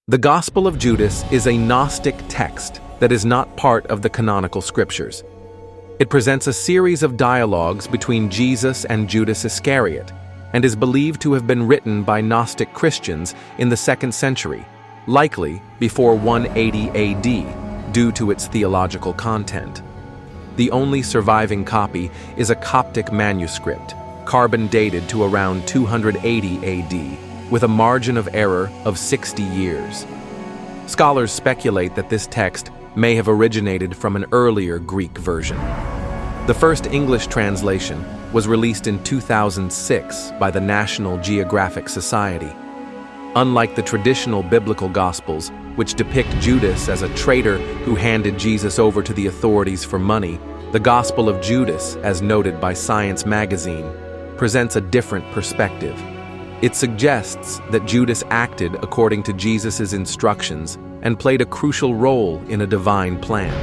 The Gospel of Judas is a Gnostic text that is not part of the canonical scriptures. It presents a series of dialogues between Jesus and Judas Iscariot and is believed to have been written by Gnostic Christians in the 2nd century, likely before 180 AD, due to its theological content. The only surviving copy is a Coptic manuscript, carbon dated to around 280 AD, with a margin of error of 60 years. Scholars speculate that this text may have originated from an earlier Greek version. The first English translation was released in 2006 by the National Geographic Society. Unlike the traditional biblical Gospels, which depict Judas as a traitor who handed Jesus over to the authorities for money, the Gospel of Judas, as noted by Science magazine, presents a different perspective. It suggests that Judas acted according to Jesus' instructions and played a crucial role in a divine plan.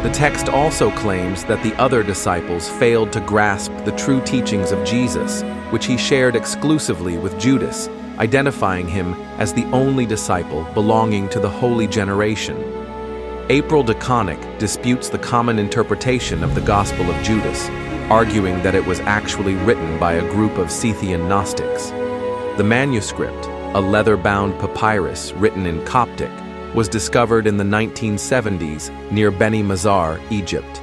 The text also claims that the other disciples failed to grasp the true teachings of Jesus, which he shared exclusively with Judas, identifying him as the only disciple belonging to the holy generation. April DeConnick disputes the common interpretation of the Gospel of Judas, arguing that it was actually written by a group of Scythian Gnostics. The manuscript, a leather-bound papyrus written in Coptic, was discovered in the 1970s near Beni Mazar, Egypt.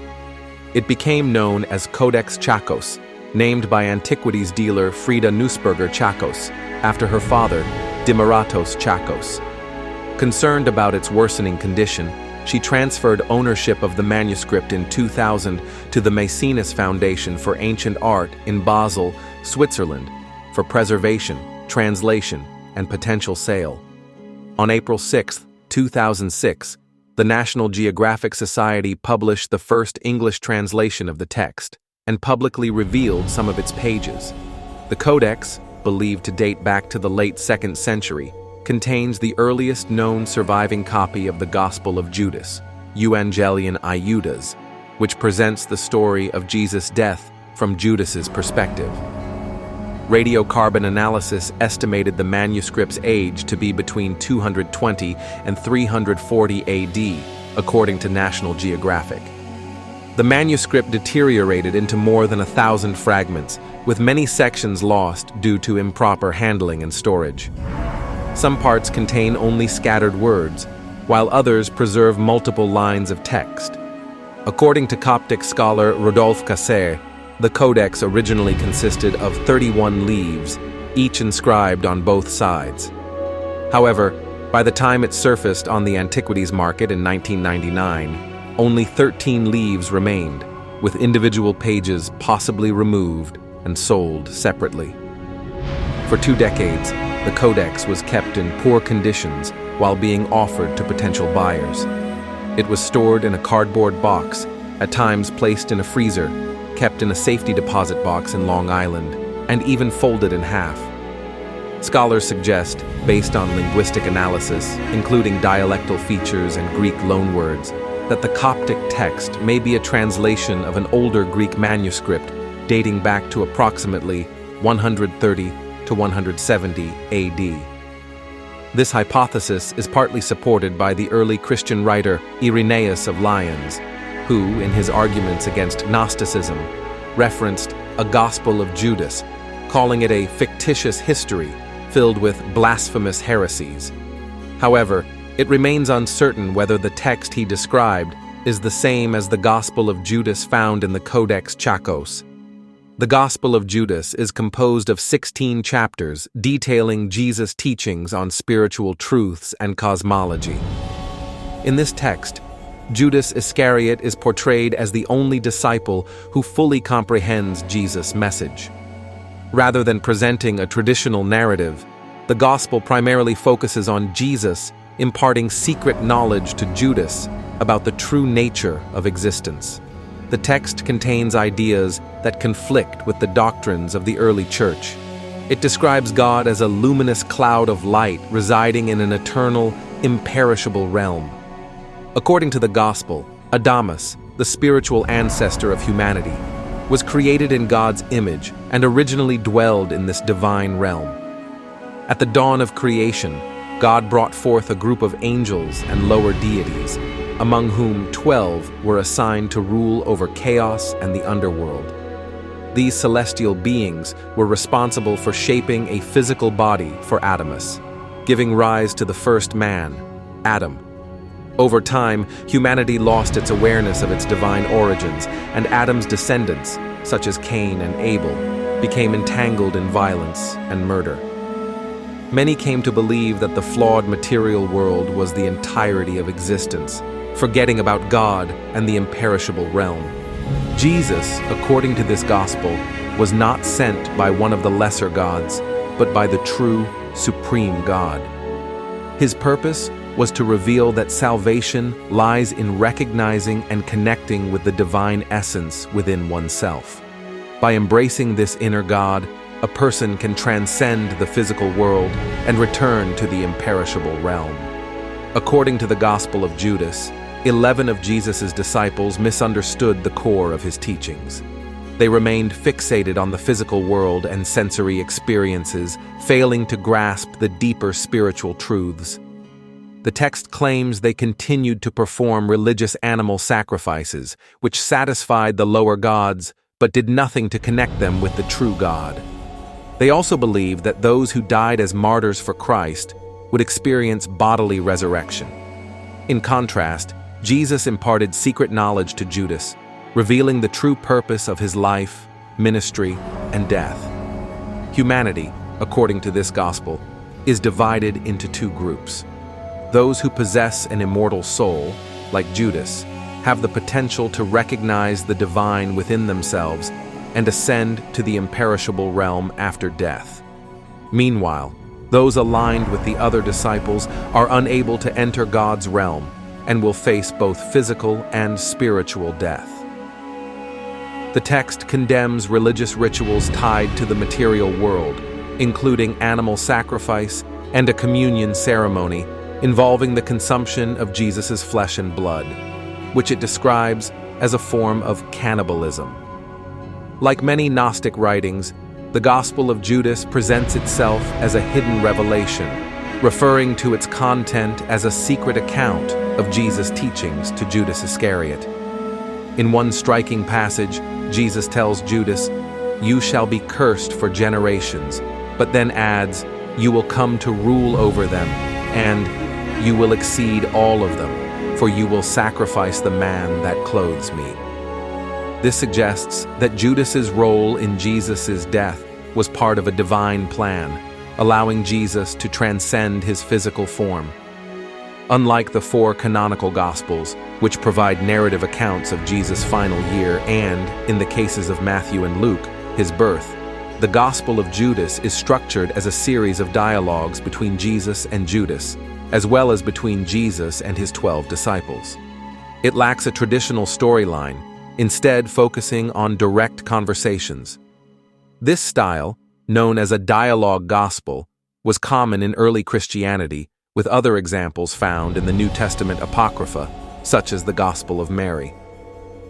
It became known as Codex Chakos, named by antiquities dealer Frida Nussberger Chakos, after her father, Dimaratos Chakos. Concerned about its worsening condition, she transferred ownership of the manuscript in 2000 to the Maecenas Foundation for Ancient Art in Basel, Switzerland, for preservation, translation, and potential sale. On April 6, 2006, the National Geographic Society published the first English translation of the text and publicly revealed some of its pages. The Codex, believed to date back to the late 2nd century, contains the earliest known surviving copy of the Gospel of Judas, Evangelion Iudas, which presents the story of Jesus' death from Judas's perspective. Radiocarbon analysis estimated the manuscript's age to be between 220 and 340 AD, according to National Geographic. The manuscript deteriorated into more than 1,000 fragments, with many sections lost due to improper handling and storage. Some parts contain only scattered words, while others preserve multiple lines of text. According to Coptic scholar Rodolphe Casser, the Codex originally consisted of 31 leaves, each inscribed on both sides. However, by the time it surfaced on the antiquities market in 1999, only 13 leaves remained, with individual pages possibly removed and sold separately. For 2 decades, the Codex was kept in poor conditions while being offered to potential buyers. It was stored in a cardboard box, at times placed in a freezer, kept in a safety deposit box in Long Island, and even folded in half. Scholars suggest, based on linguistic analysis, including dialectal features and Greek loanwords, that the Coptic text may be a translation of an older Greek manuscript dating back to approximately 130 to 170 AD. This hypothesis is partly supported by the early Christian writer Irenaeus of Lyons, who, in his arguments against Gnosticism, referenced a Gospel of Judas, calling it a fictitious history filled with blasphemous heresies. However, it remains uncertain whether the text he described is the same as the Gospel of Judas found in the Codex Chakos. The Gospel of Judas is composed of 16 chapters detailing Jesus' teachings on spiritual truths and cosmology. In this text, Judas Iscariot is portrayed as the only disciple who fully comprehends Jesus' message. Rather than presenting a traditional narrative, the Gospel primarily focuses on Jesus imparting secret knowledge to Judas about the true nature of existence. The text contains ideas that conflict with the doctrines of the early church. It describes God as a luminous cloud of light residing in an eternal, imperishable realm. According to the Gospel, Adamus, the spiritual ancestor of humanity, was created in God's image and originally dwelled in this divine realm. At the dawn of creation, God brought forth a group of angels and lower deities, among whom 12 were assigned to rule over chaos and the underworld. These celestial beings were responsible for shaping a physical body for Adamus, giving rise to the first man, Adam. Over time, humanity lost its awareness of its divine origins, and Adam's descendants, such as Cain and Abel, became entangled in violence and murder. Many came to believe that the flawed material world was the entirety of existence, forgetting about God and the imperishable realm. Jesus, according to this gospel, was not sent by one of the lesser gods, but by the true, supreme God. His purpose was to reveal that salvation lies in recognizing and connecting with the divine essence within oneself. By embracing this inner God, a person can transcend the physical world and return to the imperishable realm. According to the Gospel of Judas, 11 of Jesus' disciples misunderstood the core of his teachings. They remained fixated on the physical world and sensory experiences, failing to grasp the deeper spiritual truths. The text claims they continued to perform religious animal sacrifices, which satisfied the lower gods, but did nothing to connect them with the true God. They also believed that those who died as martyrs for Christ would experience bodily resurrection. In contrast, Jesus imparted secret knowledge to Judas, revealing the true purpose of his life, ministry, and death. Humanity, according to this gospel, is divided into two groups. Those who possess an immortal soul, like Judas, have the potential to recognize the divine within themselves and ascend to the imperishable realm after death. Meanwhile, those aligned with the other disciples are unable to enter God's realm and will face both physical and spiritual death. The text condemns religious rituals tied to the material world, including animal sacrifice and a communion ceremony involving the consumption of Jesus' flesh and blood, which it describes as a form of cannibalism. Like many Gnostic writings, the Gospel of Judas presents itself as a hidden revelation, referring to its content as a secret account of Jesus' teachings to Judas Iscariot. In one striking passage, Jesus tells Judas, "You shall be cursed for generations," but then adds, "You will come to rule over them, and you will exceed all of them, for you will sacrifice the man that clothes me." This suggests that Judas's role in Jesus' death was part of a divine plan, allowing Jesus to transcend his physical form. Unlike the 4 canonical Gospels, which provide narrative accounts of Jesus' final year and, in the cases of Matthew and Luke, his birth, the Gospel of Judas is structured as a series of dialogues between Jesus and Judas, as well as between Jesus and his 12 disciples. It lacks a traditional storyline, instead focusing on direct conversations. This style, known as a dialogue gospel, was common in early Christianity, with other examples found in the New Testament Apocrypha, such as the Gospel of Mary.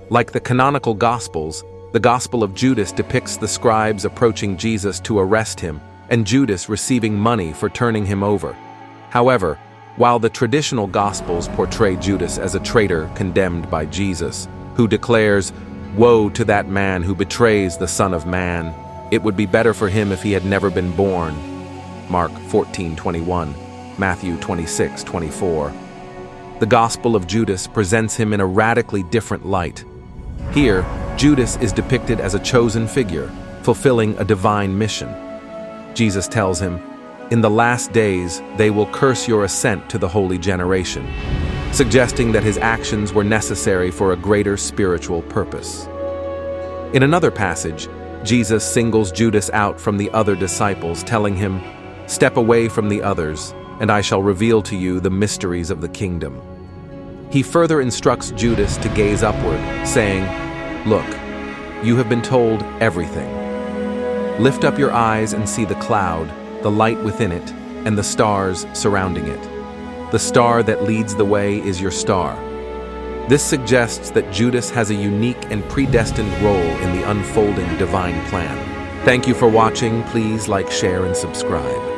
Like the canonical Gospels, the Gospel of Judas depicts the scribes approaching Jesus to arrest him and Judas receiving money for turning him over. However, while the traditional Gospels portray Judas as a traitor condemned by Jesus, who declares, "Woe to that man who betrays the Son of Man. It would be better for him if he had never been born." Mark 14:21, Matthew 26:24. The Gospel of Judas presents him in a radically different light. Here, Judas is depicted as a chosen figure, fulfilling a divine mission. Jesus tells him, "In the last days, they will curse your ascent to the holy generation," suggesting that his actions were necessary for a greater spiritual purpose. In another passage, Jesus singles Judas out from the other disciples, telling him, "Step away from the others, and I shall reveal to you the mysteries of the kingdom." He further instructs Judas to gaze upward, saying, "Look, you have been told everything. Lift up your eyes and see the cloud, the light within it, and the stars surrounding it. The star that leads the way is your star." This suggests that Judas has a unique and predestined role in the unfolding divine plan. Thank you for watching. Please like, share, and subscribe.